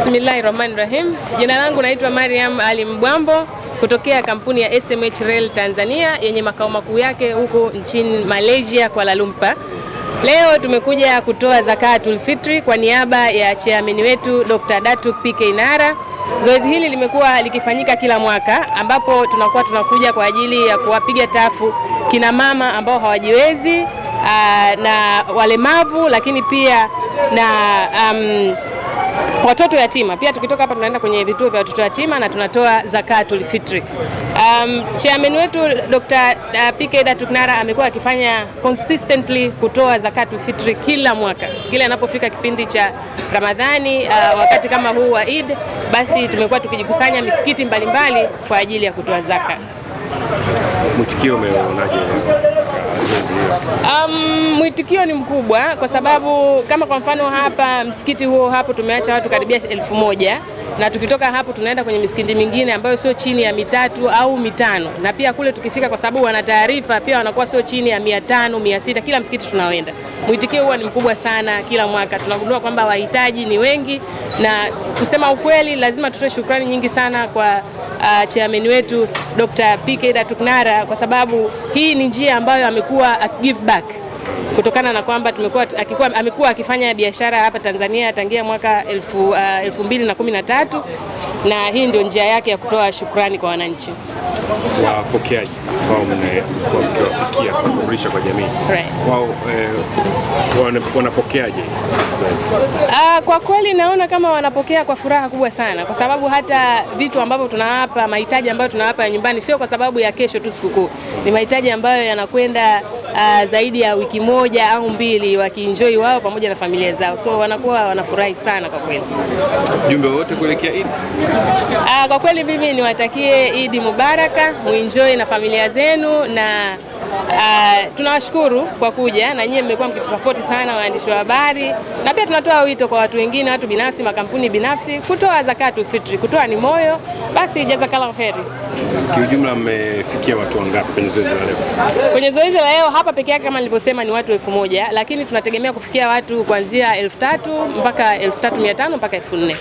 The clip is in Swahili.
Bismillahirrahmanirrahim. Jina langu naitwa Mariam Ali Mbwambo kutokea kampuni ya SMH Rail Tanzania yenye makao makuu yake huko nchini Malaysia, Kuala Lumpur. Leo tumekuja kutoa zakatul fitri kwa niaba ya chairman wetu Dr. Datuk PK Nara. Zoezi hili limekuwa likifanyika kila mwaka ambapo tunakuja kwa ajili ya kuwapiga tafu kina mama ambao hawajiwezi na walemavu, lakini pia na watoto yatima. Pia tukitoka hapa tunaenda kwenye vituo vya watoto yatima na tunatoa zakatul fitri. Chairman wetu Dr. PK Datuk Nara amekuwa akifanya consistently kutoa zakatul fitri kila mwaka. Kila anapofika kipindi cha Ramadhani, wakati kama huu wa Eid, basi tumekuwa tukijikusanya misikiti mbalimbali kwa ajili ya kutoa zaka. Mwitikio umeonaje zoezi hili? Mwitikio ni mkubwa kwa sababu kama kwa mfano hapa msikiti huo hapo tumeacha watu karibia 1000, na tukitoka hapo tunaenda kwenye misikiti mingine ambayo sio chini ya 3 au 5, na pia kule tukifika kwa sababu wana taarifa pia wanakuwa sio chini ya 500, 600 kila msikiti tunaoenda. Mwitikio huwa ni mkubwa sana kila mwaka. Tunagundua kwamba wahitaji ni wengi, na kusema ukweli lazima tutoe shukrani nyingi sana kwa chairman wetu Dr. PK Datuk Nara kwa sababu hii ni njia ambayo amekuwa give back, kutokana na kwamba amekuwa akifanya biashara hapa Tanzania tangia mwaka 2013, na hii ndio njia yake ya kutoa shukrani kwa wananchi. Wapokeaji wao mkiwafikia kuburudisha kwa jamii, wao wanapokeaje? Kwa kweli naona kama wanapokea kwa furaha kubwa sana, kwa sababu hata vitu ambavyo tunawapa, mahitaji ambayo tunawapa nyumbani sio kwa sababu ya kesho tu sikukuu, ni mahitaji ambayo yanakwenda zaidi ya wiki 1 au 2 wakienjoy wao pamoja na familia zao, so wanakuwa wanafurahi sana kwa kweli. Jumbe wote kuelekea Eid? Kwa kweli mimi niwatakie Eid Mubaraka, muenjoy na familia zenu, na tunawashukuru kwa kuja, na nyinyi mmekuwa mkitusupport sana waandishi wa habari, na pia tunatoa wito kwa watu wengine, watu binafsi, makampuni binafsi kutoa zakatul fitri. Kutoa ni moyo, basi jazakallahu kheri. Kiujumla mmefikia watu wangapi kwenye zoezi la leo? Kwenye zoezi la leo hapa peke yake kama nilivyosema ni watu 1000, lakini tunategemea kufikia watu kuanzia 3000 mpaka 3500 mpaka 4000.